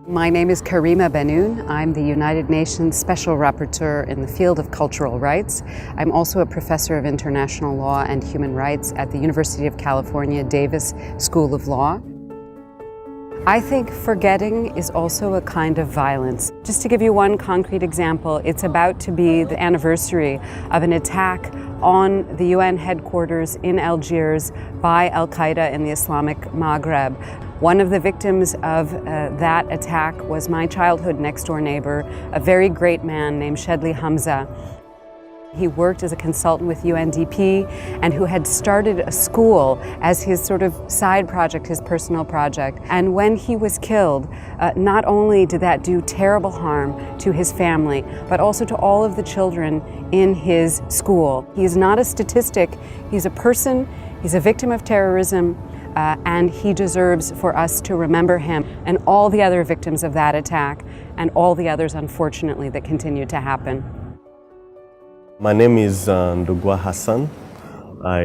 My name is Karima Benoun. I'm the United Nations Special Rapporteur in the field of cultural rights. I'm also a professor of international law and human rights at the University of California, Davis School of Law. I think forgetting is also a kind of violence. Just to give you one concrete example, it's about to be the anniversary of an attack on the UN headquarters in Algiers by Al-Qaeda in the Islamic Maghreb. One of the victims of that attack was my childhood next-door neighbor, a very great man named Shedli Hamza. He worked as a consultant with UNDP and who had started a school as his sort of side project, his personal project. And when he was killed, not only did that do terrible harm to his family, but also to all of the children in his school. He is not a statistic, he's a person, he's a victim of terrorism, and he deserves for us to remember him and all the other victims of that attack and all the others, unfortunately, that continue to happen. My name is Ndugwa Hassan. I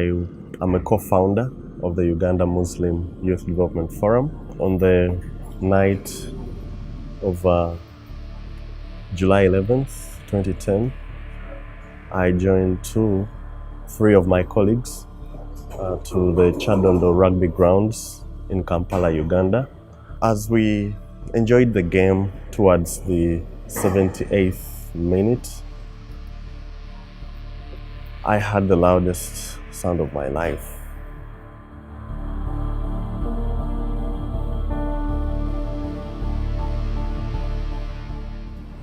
am a co-founder of the Uganda Muslim Youth Development Forum. On the night of July 11th, 2010, I joined three of my colleagues to the Chadondo rugby grounds in Kampala, Uganda. As we enjoyed the game towards the 78th minute, I heard the loudest sound of my life.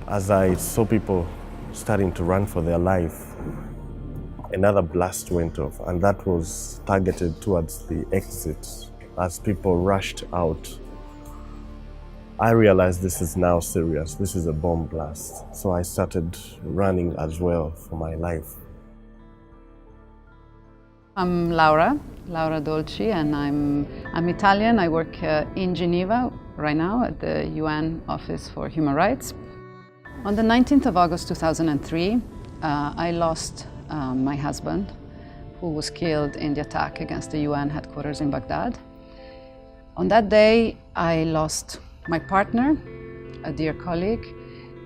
As I saw people starting to run for their life, another blast went off, and that was targeted towards the exit. As people rushed out, I realized this is now serious. This is a bomb blast. So I started running as well for my life. I'm Laura Dolci, and I'm Italian. I work in Geneva right now at the UN Office for Human Rights. On the 19th of August 2003, I lost my husband, who was killed in the attack against the UN headquarters in Baghdad. On that day, I lost my partner, a dear colleague,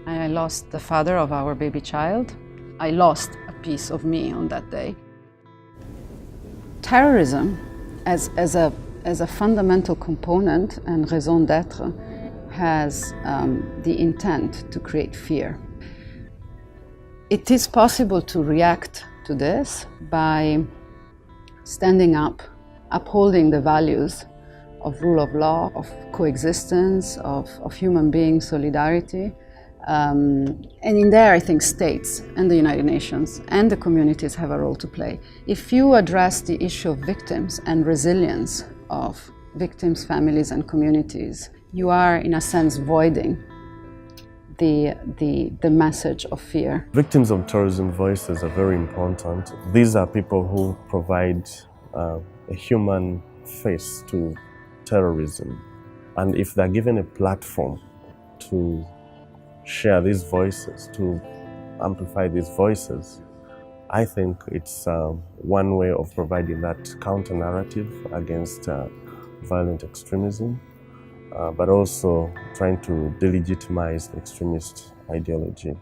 and I lost the father of our baby child. I lost a piece of me on that day. Terrorism, as a fundamental component and raison d'être, has the intent to create fear. It is possible to react to this by standing up, upholding the values of rule of law, of coexistence, of human being solidarity. And in there, I think states and the United Nations and the communities have a role to play. If you address the issue of victims and resilience of victims, families, and communities, you are, in a sense, voiding the message of fear. Victims of terrorism voices are very important. These are people who provide a human face to terrorism. And if they're given a platform to share these voices, to amplify these voices, I think it's one way of providing that counter-narrative against violent extremism, but also trying to delegitimize extremist ideology.